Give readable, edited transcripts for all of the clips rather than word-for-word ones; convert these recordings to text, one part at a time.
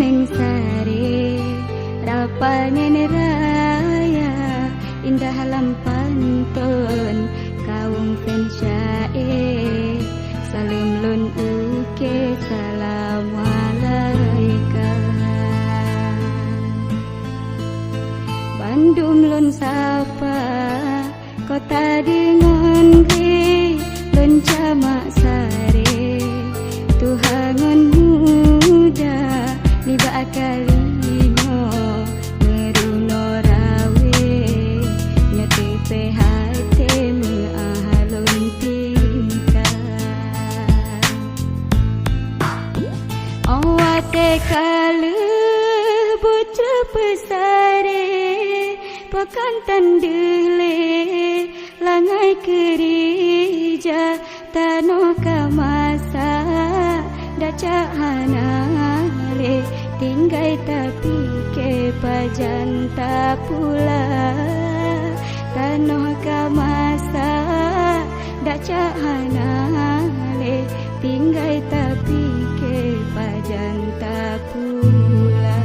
neng sare rapanen raya indah lampantun kaum fensyae salim lun uke salam alaikum Bandung lun sapa kota dengan lun jamak sare tuhangun muda niba akalino meruno rawe nyati pehate meahalun tingkat awate kalu bucu pesare pakan tandele langai kerija tano kamasa daca hanale tinggai tapi ke pajanta pula tano kamasa daca hanale tinggai tapi ke pajanta pula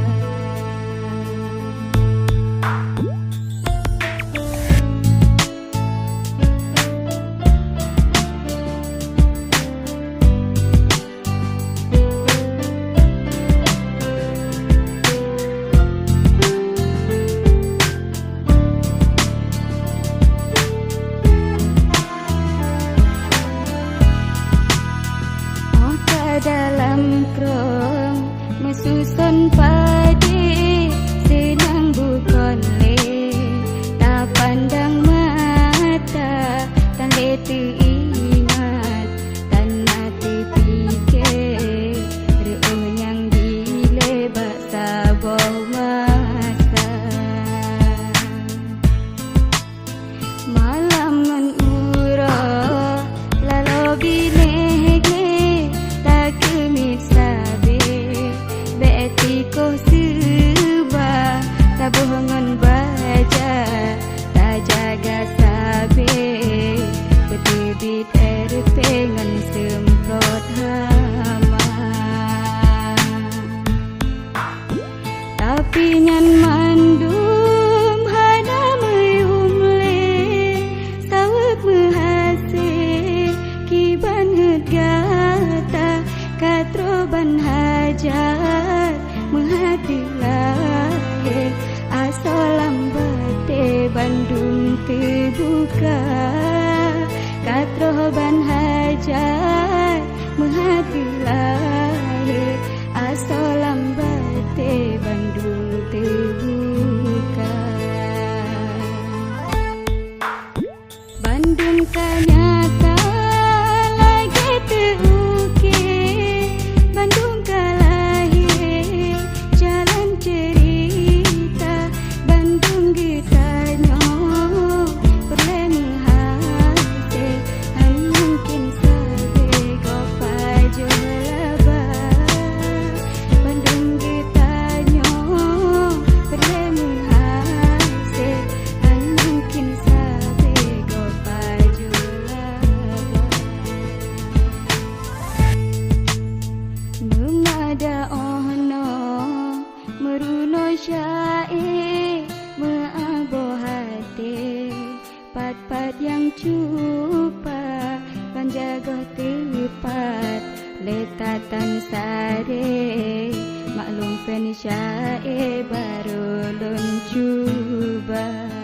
dalam krong mesusun padi senang bukan le tak pandang mata tan leti ingat tan nati pikir reonyang dile baksa boh masa malam menuro lalu bine ko suba tabuhangan baja tak jaga sabe ketibit pengan semprot hama tapi nyan mandum hana meumle sawak mehase kiban gata katroban hajat menghadilah asolam bate Bandung terbuka katroban hajat menghadilah asolam bate Bandung terbuka Bandung kanyata lagi terukir Bandung ada ono meruno syae meaboh hati pat-pat yang cupa panjagoh tepat letatan sare maklum pen syae baru lun cuba